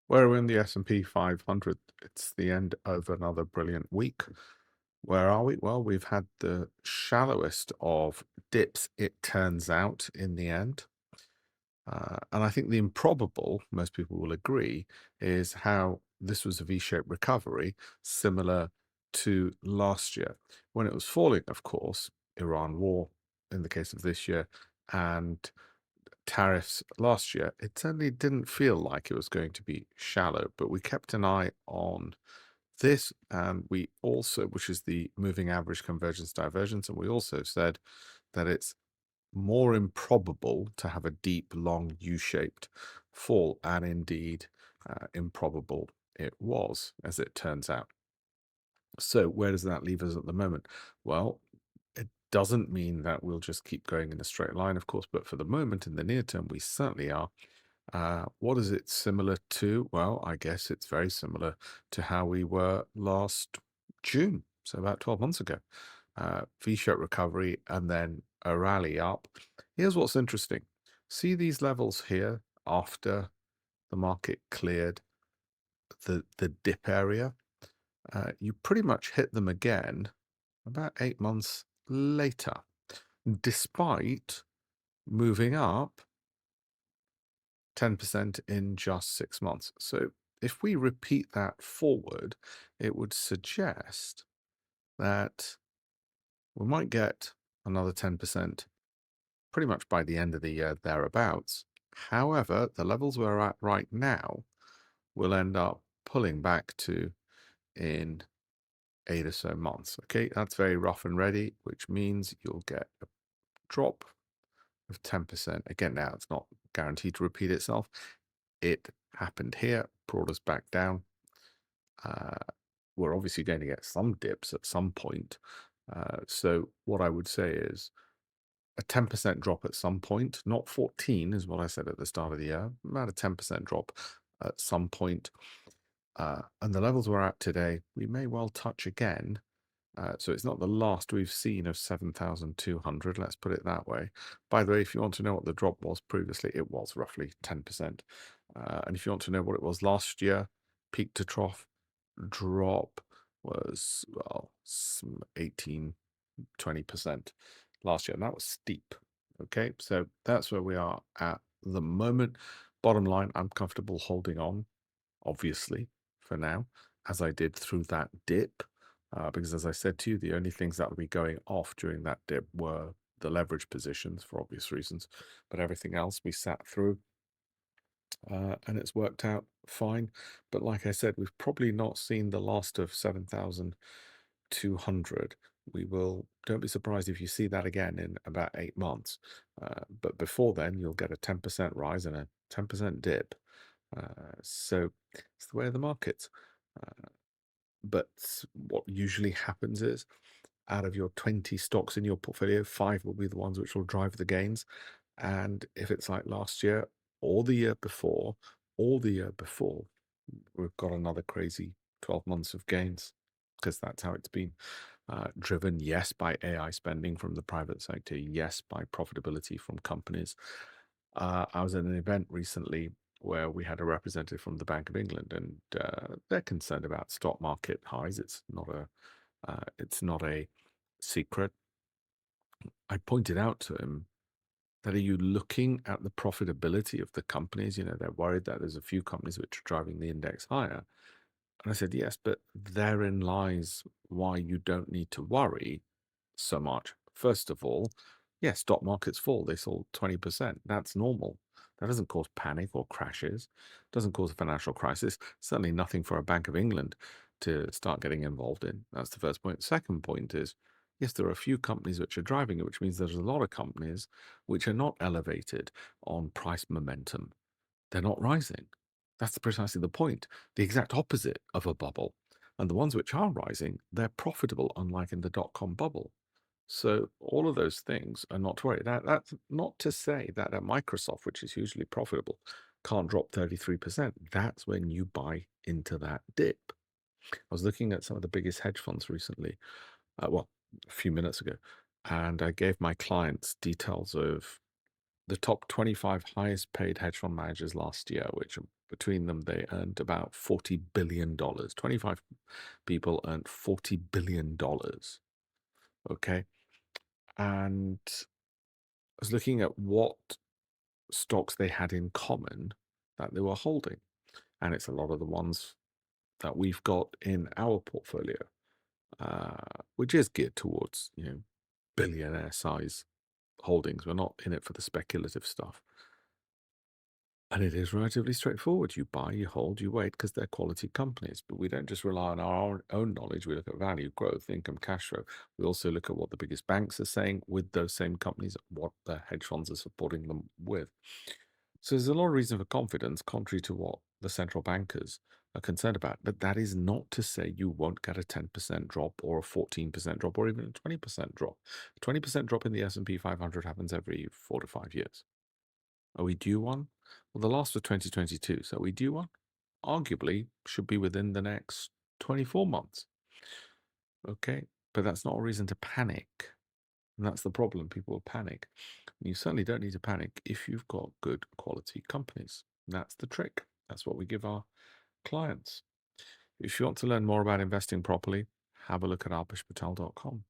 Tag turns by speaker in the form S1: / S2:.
S1: We're in the S&P 500. It's the end of another brilliant week. Where are we? Well, we've had the shallowest of dips, it turns out, in the end. And I think the improbable, most people will agree, is how this was a V-shaped recovery, similar to last year. When it was falling, of course, Iran war in the case of this year, and tariffs last year, it certainly didn't feel like it was going to be shallow, but we kept an eye on this, and we also, which is the moving average convergence divergence, and we also said that it's more improbable to have a deep, long U-shaped fall, and indeed, improbable it was, as it turns out. So where does that leave us at the moment? Well, it doesn't mean that we'll just keep going in a straight line, of course, but for the moment, in the near term, we certainly are. What is it similar to? Well, I guess it's very similar to how we were last June, so about 12 months ago. V-shaped recovery and then a rally up. Here's what's interesting. See these levels here after the market cleared the dip area? You pretty much hit them again about 8 months later, despite moving up 10% in just 6 months. So if we repeat that forward, it would suggest that we might get another 10% pretty much by the end of the year, thereabouts. However, the levels we're at right now will end up pulling back to in 8 or so months. Okay, that's very rough and ready, which means you'll get a drop of 10%. Again, now it's not guaranteed to repeat itself. It happened here, brought us back down. We're obviously going to get some dips at some point. So what I would say is a 10% drop at some point, not 14 is what I said at the start of the year, about a 10% drop at some point. And the levels we're at today, we may well touch again. So it's not the last we've seen of 7,200, let's put it that way. By the way, if you want to know what the drop was previously, it was roughly 10%. And if you want to know what it was last year, peak to trough drop was, well, some 18, 20% last year, and that was steep. Okay, so that's where we are at the moment. Bottom line, I'm comfortable holding on, obviously, for now, as I did through that dip. Because as I said to you, the only things that would be going off during that dip were the leverage positions for obvious reasons, but everything else we sat through, and it's worked out fine. But like I said, we've probably not seen the last of 7,200. Don't be surprised if you see that again in about 8 months. But before then, you'll get a 10% rise and a 10% dip. So it's the way of the markets. But what usually happens is, out of your 20 stocks in your portfolio, 5 will be the ones which will drive the gains. And if it's like last year or the year before, we've got another crazy 12 months of gains, because that's how it's been driven, yes, by AI spending from the private sector, yes, by profitability from companies. I was at an event recently where we had a representative from the Bank of England, and they're concerned about stock market highs. It's not a secret. I pointed out to him that, are you looking at the profitability of the companies? They're worried that there's a few companies which are driving the index higher. And I said, yes, but therein lies why you don't need to worry so much. First of all, yes, stock markets fall. They sold 20%. That's normal. That doesn't cause panic or crashes. Doesn't cause a financial crisis. Certainly nothing for a Bank of England to start getting involved in. That's the first point. Second point is, yes, there are a few companies which are driving it, which means there's a lot of companies which are not elevated on price momentum. They're not rising. That's precisely the point. The exact opposite of a bubble. And the ones which are rising, they're profitable, unlike in the dot-com bubble. So all of those things are not to worry. That's not to say that a Microsoft, which is hugely profitable, can't drop 33%. That's when you buy into that dip. I was looking at some of the biggest hedge funds recently, a few minutes ago, and I gave my clients details of the top 25 highest paid hedge fund managers last year, which between them, they earned about $40 billion. 25 people earned $40 billion. Okay. And I was looking at what stocks they had in common that they were holding. And it's a lot of the ones that we've got in our portfolio, which is geared towards, billionaire size holdings. We're not in it for the speculative stuff. And it is relatively straightforward. You buy, you hold, you wait, because they're quality companies. But we don't just rely on our own knowledge. We look at value, growth, income, cash flow. We also look at what the biggest banks are saying with those same companies, what the hedge funds are supporting them with. So there's a lot of reason for confidence, contrary to what the central bankers are concerned about. But that is not to say you won't get a 10% drop or a 14% drop or even a 20% drop. A 20% drop in the S&P 500 happens every 4 to 5 years. Are we due one? Well, the last was 2022. So are we due one? Arguably should be within the next 24 months. Okay. But that's not a reason to panic. And that's the problem. People will panic. And you certainly don't need to panic if you've got good quality companies. That's the trick. That's what we give our clients. If you want to learn more about investing properly, have a look at alpeshpatel.com.